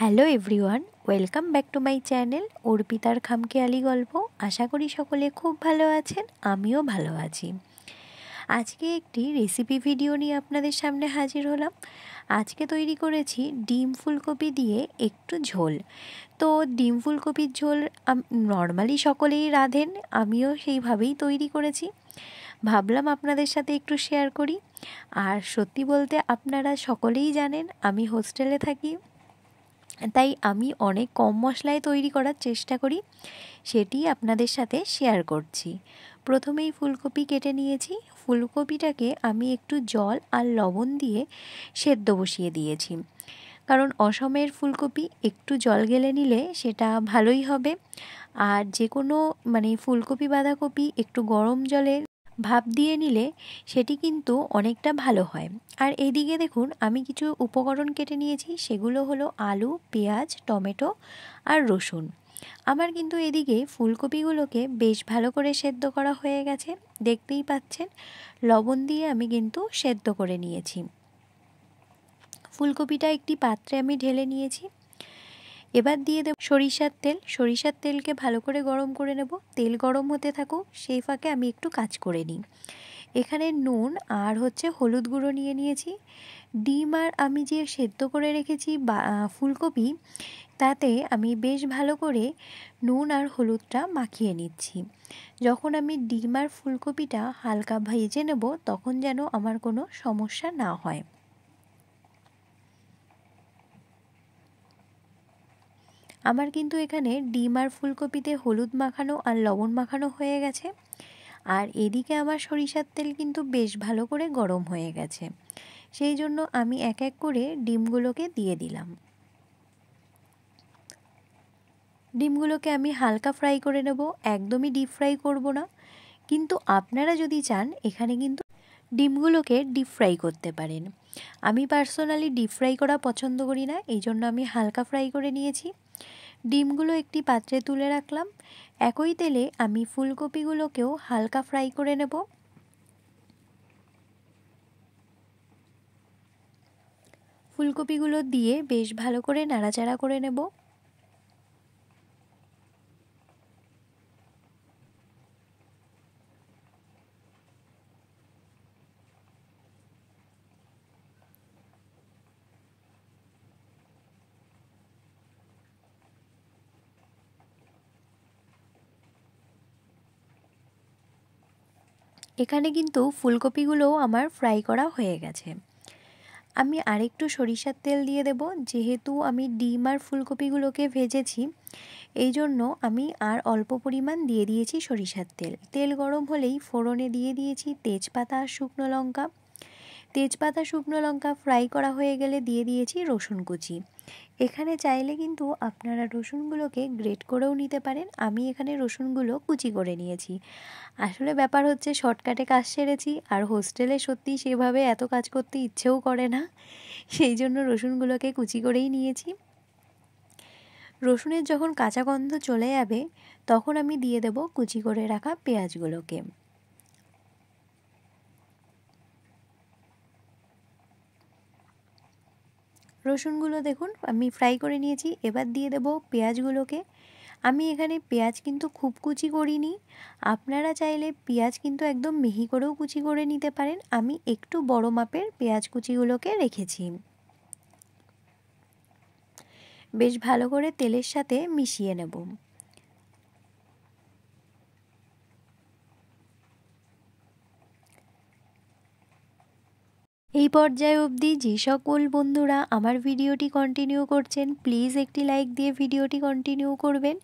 Hello everyone, welcome back to my channel অর্পিতার খামখেয়ালি গল্প। আশা করি সকলে খুব ভালো আছেন, আমিও ভালো আছি। আজকে একটি রেসিপি ভিডিও নিয়ে আপনাদের সামনে হাজির হলাম। আজকে তৈরি করেছি ডিম ফুলকপি দিয়ে একটু ঝোল। তো ডিম ফুলকপির ঝোল নর্মালি সকলেই রাঁধেন, আমিও সেইভাবেই তৈরি করেছি। ভাবলাম আপনাদের সাথে একটু শেয়ার করি। আর সত্যি বলতে আপনারা সকলেই জানেন আমি হোস্টেলে থাকি, তাই আমি অনেক কম মশলায় তৈরি করার চেষ্টা করি, সেটি আপনাদের সাথে শেয়ার করছি। প্রথমেই ফুলকপি কেটে নিয়েছি। ফুলকপিটাকে আমি একটু জল আর লবণ দিয়ে সেদ্ধ বসিয়ে দিয়েছি, কারণ অসমের ফুলকপি একটু জল গেলে নিলে সেটা ভালোই হবে। আর যে কোনো ফুলকপি বাঁধাকপি একটু গরম জলে ভাপ দিয়ে নিলে সেটি কিন্তু অনেকটা ভালো হয়। আর এদিকে দেখুন আমি কিছু উপকরণ কেটে নিয়েছি, সেগুলো হলো আলু, পেঁয়াজ, টমেটো আর রসুন। আমার কিন্তু এদিকে ফুলকপিগুলোকে বেশ ভালো করে সেদ্ধ করা হয়ে গেছে, দেখতেই পাচ্ছেন। লবণ দিয়ে আমি কিন্তু সেদ্ধ করে নিয়েছি। ফুলকপিটা একটি পাত্রে আমি ঢেলে নিয়েছি। এবার দিয়ে দেব সরিষার তেল। সরিষার তেলকে ভালো করে গরম করে নেব। তেল গরম হতে থাকুক, সেই ফাঁকে আমি একটু কাজ করে নিই। এখানে নুন আর হলুদ গুঁড়ো নিয়ে নিয়েছি। ডিম আর আমি যে সেদ্ধ করে রেখেছি ফুলকপি, তাতে আমি বেশ ভালো করে নুন আর হলুদটা মাখিয়ে নিচ্ছি। যখন আমি ডিম আর ফুলকপিটা হালকা ভেজে নেব, তখন যেন আমার কোনো সমস্যা না হয়। আমার কিন্তু এখানে ডিম আর ফুলকপিতে হলুদ মাখানো আর লবণ মাখানো হয়ে গেছে। আর এদিকে আমার সরিষার তেল কিন্তু বেশ ভালো করে গরম হয়ে গেছে, সেই জন্য আমি এক এক করে ডিমগুলোকে দিয়ে দিলাম। ডিমগুলোকে আমি হালকা ফ্রাই করে নেব, একদমই ডিপ ফ্রাই করব না। কিন্তু আপনারা যদি চান এখানে কিন্তু ডিমগুলোকে ডিপ ফ্রাই করতে পারেন। আমি পার্সোনালি ডিপ ফ্রাই করা পছন্দ করি না, এই জন্য আমি হালকা ফ্রাই করে নিয়েছি। ডিমগুলো একটি পাত্রে তুলে রাখলাম। একই তেলে আমি ফুলকপিগুলোকেও হালকা ফ্রাই করে নেব। ফুলকপিগুলো দিয়ে বেশ ভালো করে নাড়াচাড়া করে নেব। এখানে কিন্তু ফুলকপিগুলোও আমার ফ্রাই করা হয়ে গেছে। আমি আরেকটু সরিষার তেল দিয়ে দেব, যেহেতু আমি ডিম আর ফুলকপিগুলোকে ভেজেছি, এই জন্য আমি আর অল্প পরিমাণ দিয়ে দিয়েছি সরিষার তেল। তেল গরম হলেই ফোড়নে দিয়ে দিয়েছি তেজপাতা আর শুকনো লঙ্কা। তেজপাতা শুকনো লঙ্কা ফ্রাই করা হয়ে গেলে দিয়ে দিয়েছি রসুন কুচি। এখানে চাইলে কিন্তু আপনারা রসুনগুলোকে গ্রেট করেও নিতে পারেন, আমি এখানে রসুনগুলো কুচি করে নিয়েছি। আসলে ব্যাপার হচ্ছে শর্টকাটে কাজ সেরেছি, আর হোস্টেলে সত্যি সেভাবে এত কাজ করতে ইচ্ছেও করে না, সেই জন্য রসুনগুলোকে কুচি করেই নিয়েছি। রসুনের যখন কাঁচা গন্ধ চলে যাবে, তখন আমি দিয়ে দেব কুচি করে রাখা পেঁয়াজগুলোকে। রসুনগুলো দেখুন আমি ফ্রাই করে নিয়েছি। এবার দিয়ে দেব পেঁয়াজগুলোকে। আমি এখানে পেঁয়াজ কিন্তু খুব কুচি করিনি, আপনারা চাইলে পেঁয়াজ কিন্তু একদম মিহি করেও কুচি করে নিতে পারেন। আমি একটু বড় মাপের পেঁয়াজ কুচিগুলোকে রেখেছি। বেশ ভালো করে তেলের সাথে মিশিয়ে নেব। এই পর্যায়ে অবধি যে সকল বন্ধুরা আমার ভিডিওটি কন্টিনিউ করছেন, প্লিজ একটি লাইক দিয়ে ভিডিওটি কন্টিনিউ করবেন।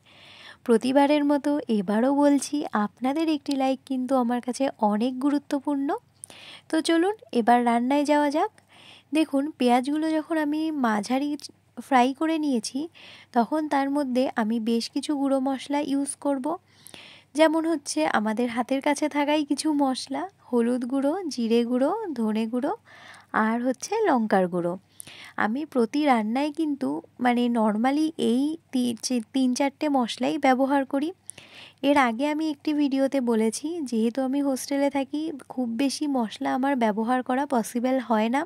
প্রতিবারের মতো এবারও বলছি, আপনাদের একটি লাইক কিন্তু আমার কাছে অনেক গুরুত্বপূর্ণ। তো চলুন এবার রান্নায় যাওয়া যাক। দেখুন পেঁয়াজগুলো যখন আমি মাঝারি ফ্রাই করে নিয়েছি, তখন তার মধ্যে আমি বেশ কিছু গুঁড়ো মশলা ইউজ করব। যেমন আমাদের হাতের কাছে থাকাই কিছু মশলা: হলুদ গুঁড়ো, জিরে গুঁড়ো, ধনে গুঁড়ো আর লঙ্কার গুঁড়ো। আমি প্রতি রান্নায় কিন্তু নর্মালি এই 3-4টে মশলাই ব্যবহার করি। এর আগে আমি একটি ভিডিওতে বলেছি, যেহেতু আমি হোস্টেলে থাকি, খুব বেশি মশলা আমার ব্যবহার করা পসিবল হয় না,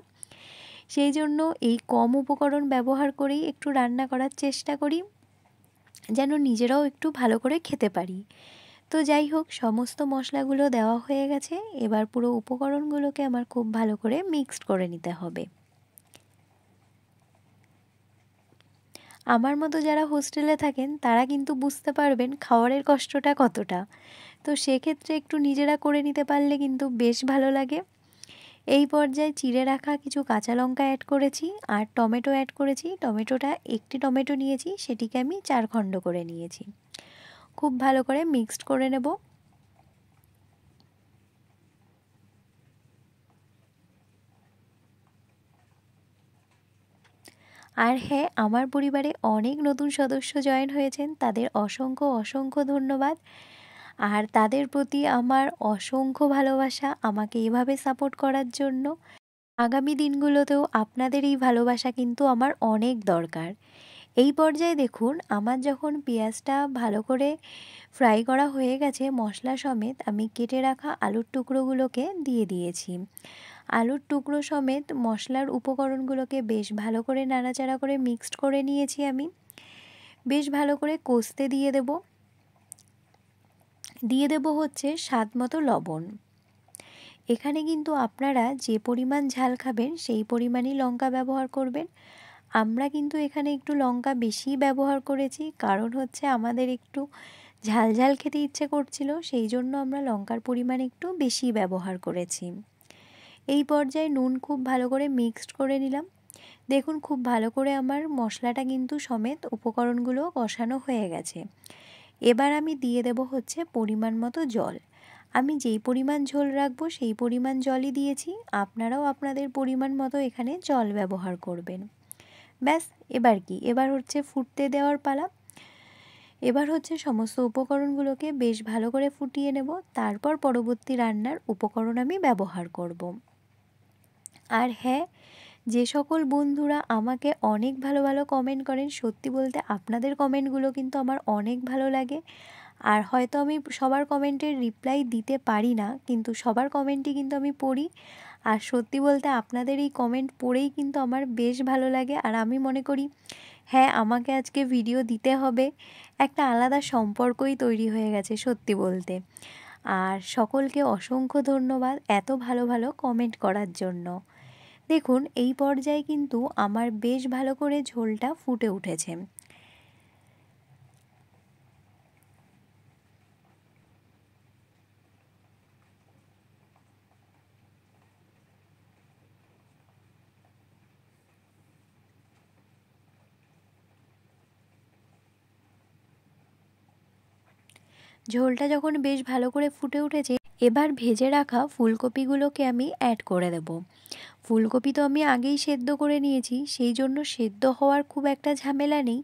সেই জন্য এই কম উপকরণ ব্যবহার করেই একটু রান্না করার চেষ্টা করি, যেন নিজেরাও একটু ভালো করে খেতে পারি। তো যাই হোক, সমস্ত মশলাগুলো দেওয়া হয়ে গেছে। এবার পুরো উপকরণগুলোকে আমার খুব ভালো করে মিক্সড করে নিতে হবে। আমার মতো যারা হোস্টেলে থাকেন তারা কিন্তু বুঝতে পারবেন খাবারের কষ্টটা কতটা। তো সেক্ষেত্রে একটু নিজেরা করে নিতে পারলে কিন্তু বেশ ভালো লাগে। এই পর্যায়ে চিড়ে রাখা কিছু কাঁচা লঙ্কা অ্যাড করেছি আর টমেটো অ্যাড করেছি। টমেটোটা, একটি টমেটো নিয়েছি, সেটিকে আমি 4 খণ্ড করে নিয়েছি। খুব ভালো করে মিক্সড করে নেব। আর হ্যাঁ, আমার পরিবারে অনেক নতুন সদস্য জয়েন হয়েছেন, তাদের অসংখ্য অসংখ্য ধন্যবাদ। আর তাদের প্রতি আমার অসংখ্য ভালোবাসা, আমাকে এভাবে সাপোর্ট করার জন্য। আগামী দিনগুলোতেও আপনাদের এই ভালোবাসা কিন্তু আমার অনেক দরকার। এই পর্যায়ে দেখুন, আমার যখন পেঁয়াজটা ভালো করে ফ্রাই করা হয়ে গেছে মশলা সমেত, আমি কেটে রাখা আলুর টুকরোগুলোকে দিয়ে দিয়েছি। আলুর টুকরো সমেত মশলার উপকরণগুলোকে বেশ ভালো করে নাড়াচাড়া করে মিক্সড করে নিয়েছি আমি। বেশ ভালো করে কষতে দিয়ে দেব হচ্ছে স্বাদ মতো লবণ। এখানে কিন্তু আপনারা যে পরিমাণ ঝাল খাবেন সেই পরিমাণই লঙ্কা ব্যবহার করবেন। আমরা কিন্তু এখানে একটু লঙ্কা বেশি ব্যবহার করেছি, কারণ হচ্ছে আমাদের একটু ঝাল ঝাল খেতে ইচ্ছে করছিল, সেই জন্য আমরা লঙ্কার পরিমাণ একটু বেশি ব্যবহার করেছি। এই পর্যায়ে নুন খুব ভালো করে মিক্সড করে নিলাম। দেখুন, খুব ভালো করে আমার মশলাটা কিন্তু সমেত উপকরণগুলো কষানো হয়ে গেছে। এবার আমি দিয়ে দেব হচ্ছে পরিমাণ মতো জল। আমি যেই পরিমাণ ঝোল রাখবো সেই পরিমাণ জলই দিয়েছি, আপনারাও আপনাদের পরিমাণ মতো এখানে জল ব্যবহার করবেন। ব্যাস, এবার কি, এবার হচ্ছে ফুটতে দেওয়ার পালা। এবার হচ্ছে সমস্ত উপকরণগুলোকে বেশ ভালো করে ফুটিয়ে নেব, তারপর পরবর্তী রান্নার উপকরণ আমি ব্যবহার করব। আর হ্যাঁ, যে সকল বন্ধুরা আমাকে অনেক ভালো ভালো কমেন্ট করেন, সত্যি বলতে আপনাদের কমেন্টগুলো কিন্তু আমার অনেক ভালো লাগে। আর হয়তো আমি সবার কমেন্টের রিপ্লাই দিতে পারি না, কিন্তু সবার কমেন্টই কিন্তু আমি পড়ি। আর সত্যি বলতে আপনাদের এই কমেন্ট পড়েই কিন্তু আমার বেশ ভালো লাগে। আর আমি মনে করি, হ্যাঁ, আমাকে আজকে ভিডিও দিতে হবে। একটা আলাদা সম্পর্কই তৈরি হয়ে গেছে সত্যি বলতে। আর সকলকে অসংখ্য ধন্যবাদ এত ভালো ভালো কমেন্ট করার জন্য। দেখুন, এই পর্যায়ে কিন্তু আমার বেশ ভালো করে ঝোলটা ফুটে উঠেছে। ঝোলটা যখন বেশ ভালো করে ফুটে উঠেছে, এবার ভেজে রাখা ফুলকপিগুলোকে আমি অ্যাড করে দেব। ফুলকপি তো আমি আগেই সেদ্ধ করে নিয়েছি, সেই জন্য সেদ্ধ হওয়ার খুব একটা ঝামেলা নেই।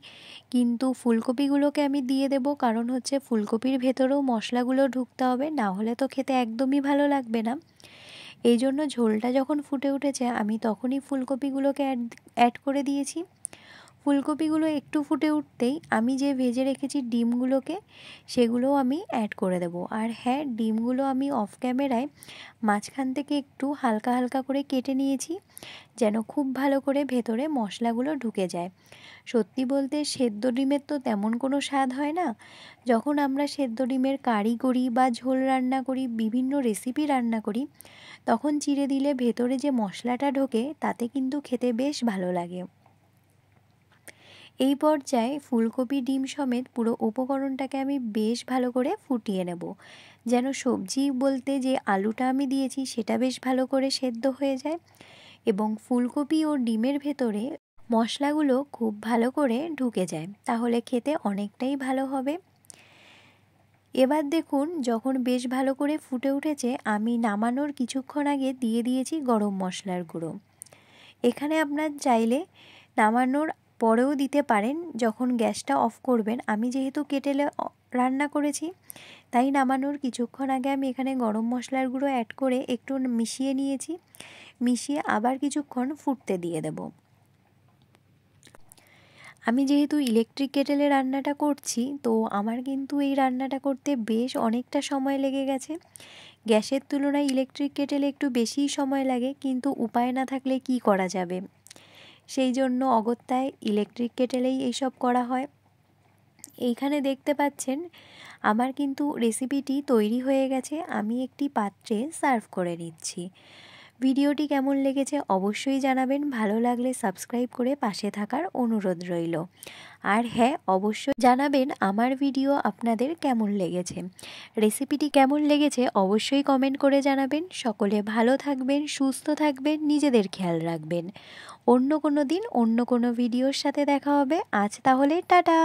কিন্তু ফুলকপিগুলোকে আমি দিয়ে দেব, কারণ হচ্ছে ফুলকপির ভেতরেও মশলাগুলো ঢুকতে হবে, না হলে তো খেতে একদমই ভালো লাগবে না। এই জন্য ঝোলটা যখন ফুটে উঠেছে আমি তখনই ফুলকপিগুলোকে অ্যাড করে দিয়েছি। ফুলকপিগুলো একটু ফুটে উঠতেই আমি যে ভেজে রেখেছি ডিমগুলোকে, সেগুলোও আমি অ্যাড করে দেবো। আর হ্যাঁ, ডিমগুলো আমি অফ ক্যামেরায় মাঝখান থেকে একটু হালকা হালকা করে কেটে নিয়েছি, যেন খুব ভালো করে ভেতরে মশলাগুলো ঢুকে যায়। সত্যি বলতে সেদ্ধ ডিমের তো তেমন কোনো স্বাদ হয় না। যখন আমরা সেদ্ধ ডিমের কারি করি বা ঝোল রান্না করি, বিভিন্ন রেসিপি রান্না করি, তখন চিড়ে দিলে ভেতরে যে মশলাটা ঢোকে তাতে কিন্তু খেতে বেশ ভালো লাগে। এই পর্যায়ে ফুলকপি ডিম সমেত পুরো উপকরণটাকে আমি বেশ ভালো করে ফুটিয়ে নেব, যেন সবজি বলতে যে আলুটা আমি দিয়েছি সেটা বেশ ভালো করে সেদ্ধ হয়ে যায় এবং ফুলকপি ও ডিমের ভেতরে মশলাগুলো খুব ভালো করে ঢুকে যায়, তাহলে খেতে অনেকটাই ভালো হবে। এবার দেখুন, যখন বেশ ভালো করে ফুটে উঠেছে, আমি নামানোর কিছুক্ষণ আগে দিয়ে দিয়েছি গরম মশলার গুঁড়ো। এখানে আপনার চাইলে নামানোর পরেও দিতে পারেন, যখন গ্যাসটা অফ করবেন। আমি যেহেতু কেটেলে রান্না করেছি, তাই নামানোর কিছুক্ষণ আগে আমি এখানে গরম মশলার গুঁড়ো অ্যাড করে একটু মিশিয়ে নিয়েছি। মিশিয়ে আবার কিছুক্ষণ ফুটতে দিয়ে দেব। আমি যেহেতু ইলেকট্রিক কেটেলে রান্নাটা করছি, তো আমার কিন্তু এই রান্নাটা করতে বেশ অনেকটা সময় লেগে গেছে। গ্যাসের তুলনায় ইলেকট্রিক কেটেলে একটু বেশিই সময় লাগে, কিন্তু উপায় না থাকলে কি করা যাবে, সেই জন্য অগত্যায় ইলেকট্রিক কেটেলেই এইসব করা হয়। এইখানে দেখতে পাচ্ছেন আমার কিন্তু রেসিপিটি তৈরি হয়ে গেছে, আমি একটি পাত্রে সার্ভ করে নিচ্ছি। ভিডিওটি কেমন লেগেছে অবশ্যই জানাবেন, ভালো লাগলে সাবস্ক্রাইব করে পাশে থাকার অনুরোধ রইল। আর হ্যাঁ, অবশ্যই জানাবেন আমার ভিডিও আপনাদের কেমন লেগেছে। রেসিপিটি কেমন লেগেছে অবশ্যই কমেন্ট করে জানাবেন। সকলে ভালো থাকবেন, সুস্থ থাকবেন, নিজেদের খেয়াল রাখবেন। অন্য কোনো দিন অন্য কোনো ভিডিওর সাথে দেখা হবে। আজ তাহলে টাটা।